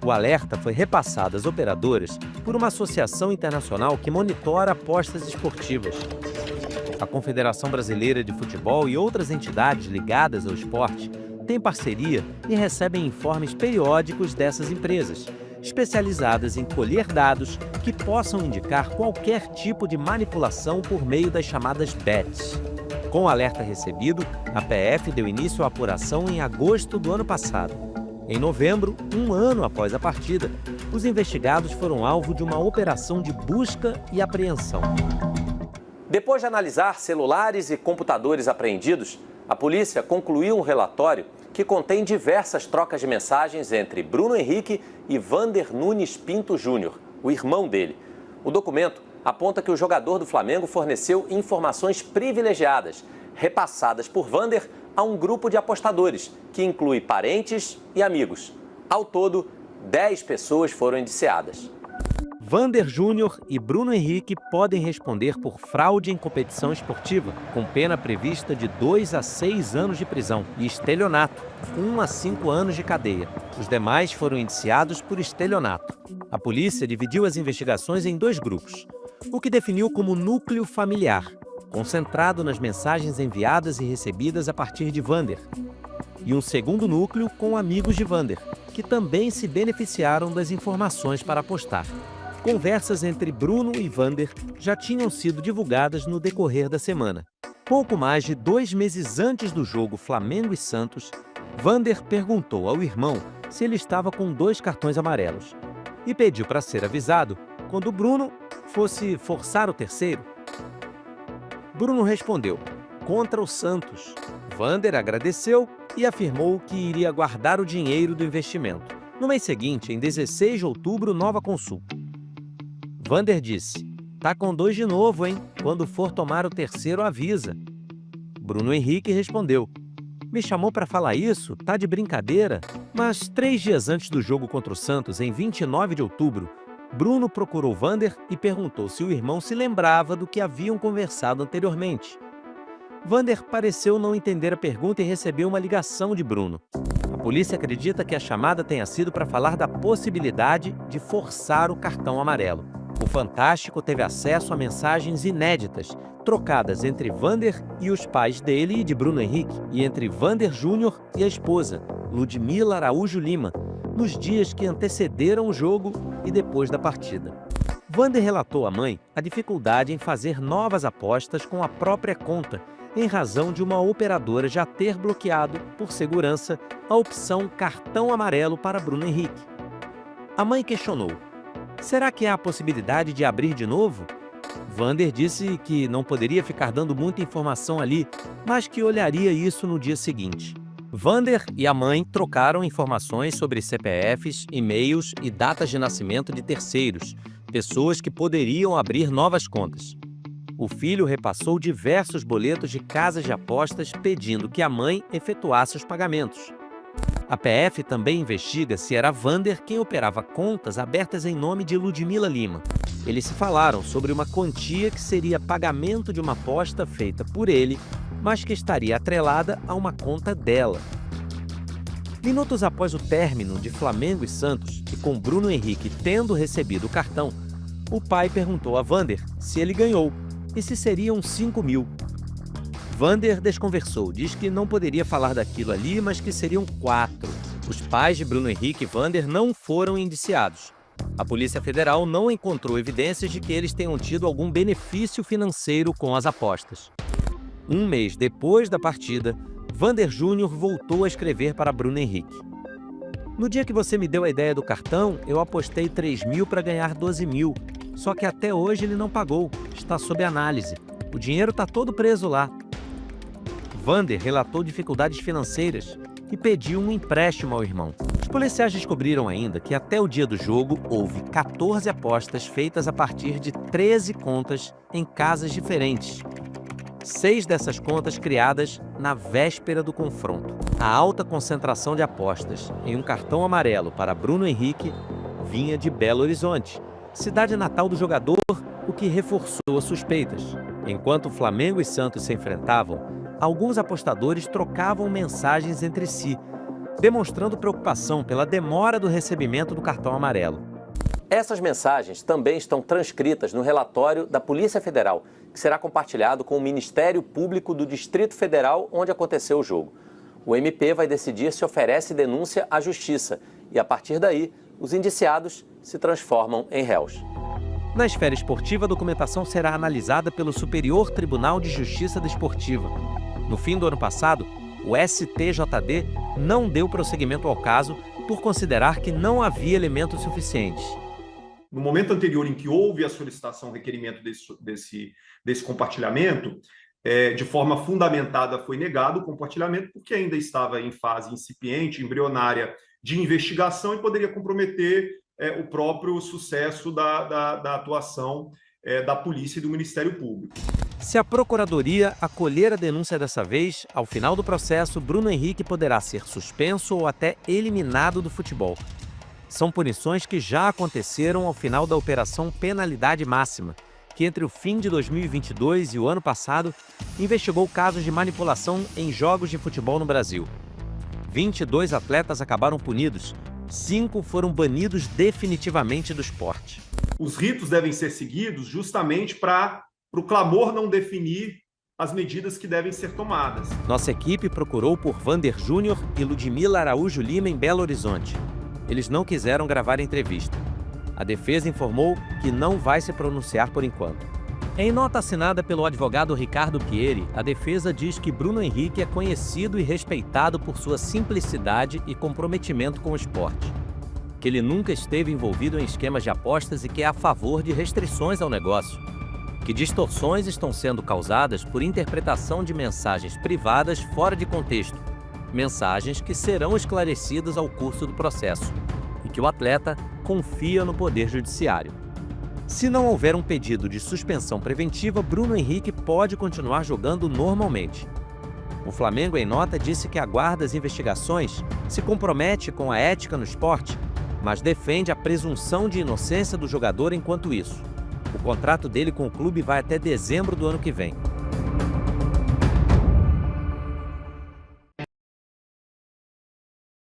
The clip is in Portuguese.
O alerta foi repassado às operadoras por uma associação internacional que monitora apostas esportivas. A Confederação Brasileira de Futebol e outras entidades ligadas ao esporte têm parceria e recebem informes periódicos dessas empresas, especializadas em colher dados que possam indicar qualquer tipo de manipulação por meio das chamadas bets. Com o alerta recebido, a PF deu início à apuração em agosto do ano passado. Em novembro, um ano após a partida, os investigados foram alvo de uma operação de busca e apreensão. Depois de analisar celulares e computadores apreendidos, a polícia concluiu um relatório que contém diversas trocas de mensagens entre Bruno Henrique e Vander Nunes Pinto Júnior, o irmão dele. O documento aponta que o jogador do Flamengo forneceu informações privilegiadas, repassadas por Vander a um grupo de apostadores, que inclui parentes e amigos. Ao todo, 10 pessoas foram indiciadas. Vander Júnior e Bruno Henrique podem responder por fraude em competição esportiva, com pena prevista de 2 a 6 anos de prisão, e estelionato, 1 a 5 anos de cadeia. Os demais foram indiciados por estelionato. A polícia dividiu as investigações em 2 grupos, o que definiu como núcleo familiar, concentrado nas mensagens enviadas e recebidas a partir de Vander, e um segundo núcleo com amigos de Vander, que também se beneficiaram das informações para apostar. Conversas entre Bruno e Vander já tinham sido divulgadas no decorrer da semana. Pouco mais de 2 meses antes do jogo Flamengo e Santos, Vander perguntou ao irmão se ele estava com 2 cartões amarelos e pediu para ser avisado quando Bruno fosse forçar o terceiro. Bruno respondeu: contra o Santos. Vander agradeceu e afirmou que iria guardar o dinheiro do investimento. No mês seguinte, em 16 de outubro, nova consulta. Vander disse: tá com 2 de novo, hein? Quando for tomar o terceiro, avisa. Bruno Henrique respondeu: me chamou para falar isso? Tá de brincadeira? Mas 3 dias antes do jogo contra o Santos, em 29 de outubro, Bruno procurou Vander e perguntou se o irmão se lembrava do que haviam conversado anteriormente. Vander pareceu não entender a pergunta e recebeu uma ligação de Bruno. A polícia acredita que a chamada tenha sido para falar da possibilidade de forçar o cartão amarelo. O Fantástico teve acesso a mensagens inéditas, trocadas entre Vander e os pais dele e de Bruno Henrique, e entre Vander Júnior e a esposa, Ludmila Araújo Lima, nos dias que antecederam o jogo e depois da partida. Vander relatou à mãe a dificuldade em fazer novas apostas com a própria conta, em razão de uma operadora já ter bloqueado, por segurança, a opção cartão amarelo para Bruno Henrique. A mãe questionou: será que há a possibilidade de abrir de novo? Vander disse que não poderia ficar dando muita informação ali, mas que olharia isso no dia seguinte. Vander e a mãe trocaram informações sobre CPFs, e-mails e datas de nascimento de terceiros, pessoas que poderiam abrir novas contas. O filho repassou diversos boletos de casas de apostas pedindo que a mãe efetuasse os pagamentos. A PF também investiga se era Vander quem operava contas abertas em nome de Ludmila Lima. Eles se falaram sobre uma quantia que seria pagamento de uma aposta feita por ele, mas que estaria atrelada a uma conta dela. Minutos após o término de Flamengo e Santos, e com Bruno Henrique tendo recebido o cartão, o pai perguntou a Vander se ele ganhou e se seriam 5 mil. Vander desconversou, diz que não poderia falar daquilo ali, mas que seriam 4. Os pais de Bruno Henrique e Vander não foram indiciados. A Polícia Federal não encontrou evidências de que eles tenham tido algum benefício financeiro com as apostas. Um mês depois da partida, Vander Júnior voltou a escrever para Bruno Henrique: no dia que você me deu a ideia do cartão, eu apostei 3 mil para ganhar 12 mil. Só que até hoje ele não pagou, está sob análise. O dinheiro está todo preso lá. Vander relatou dificuldades financeiras e pediu um empréstimo ao irmão. Os policiais descobriram ainda que até o dia do jogo houve 14 apostas feitas a partir de 13 contas em casas diferentes. 6 dessas contas criadas na véspera do confronto. A alta concentração de apostas em um cartão amarelo para Bruno Henrique vinha de Belo Horizonte, cidade natal do jogador, o que reforçou as suspeitas. Enquanto Flamengo e Santos se enfrentavam, alguns apostadores trocavam mensagens entre si, demonstrando preocupação pela demora do recebimento do cartão amarelo. Essas mensagens também estão transcritas no relatório da Polícia Federal, que será compartilhado com o Ministério Público do Distrito Federal, onde aconteceu o jogo. O MP vai decidir se oferece denúncia à Justiça e, a partir daí, os indiciados se transformam em réus. Na esfera esportiva, a documentação será analisada pelo Superior Tribunal de Justiça Desportiva. No fim do ano passado, o STJD não deu prosseguimento ao caso por considerar que não havia elementos suficientes. No momento anterior em que houve a solicitação, requerimento desse compartilhamento, de forma fundamentada foi negado o compartilhamento porque ainda estava em fase incipiente, embrionária de investigação e poderia comprometer o próprio sucesso da atuação da polícia e do Ministério Público. Se a Procuradoria acolher a denúncia dessa vez, ao final do processo, Bruno Henrique poderá ser suspenso ou até eliminado do futebol. São punições que já aconteceram ao final da Operação Penalidade Máxima, que entre o fim de 2022 e o ano passado, investigou casos de manipulação em jogos de futebol no Brasil. 22 atletas acabaram punidos, 5 foram banidos definitivamente do esporte. Os ritos devem ser seguidos justamente para o clamor não definir as medidas que devem ser tomadas. Nossa equipe procurou por Vander Júnior e Ludmila Araújo Lima em Belo Horizonte. Eles não quiseram gravar entrevista. A defesa informou que não vai se pronunciar por enquanto. Em nota assinada pelo advogado Ricardo Pieri, a defesa diz que Bruno Henrique é conhecido e respeitado por sua simplicidade e comprometimento com o esporte. Que ele nunca esteve envolvido em esquemas de apostas e que é a favor de restrições ao negócio. Que distorções estão sendo causadas por interpretação de mensagens privadas fora de contexto. Mensagens que serão esclarecidas ao curso do processo. E que o atleta confia no Poder Judiciário. Se não houver um pedido de suspensão preventiva, Bruno Henrique pode continuar jogando normalmente. O Flamengo, em nota, disse que aguarda as investigações, se compromete com a ética no esporte, mas defende a presunção de inocência do jogador enquanto isso. O contrato dele com o clube vai até dezembro do ano que vem.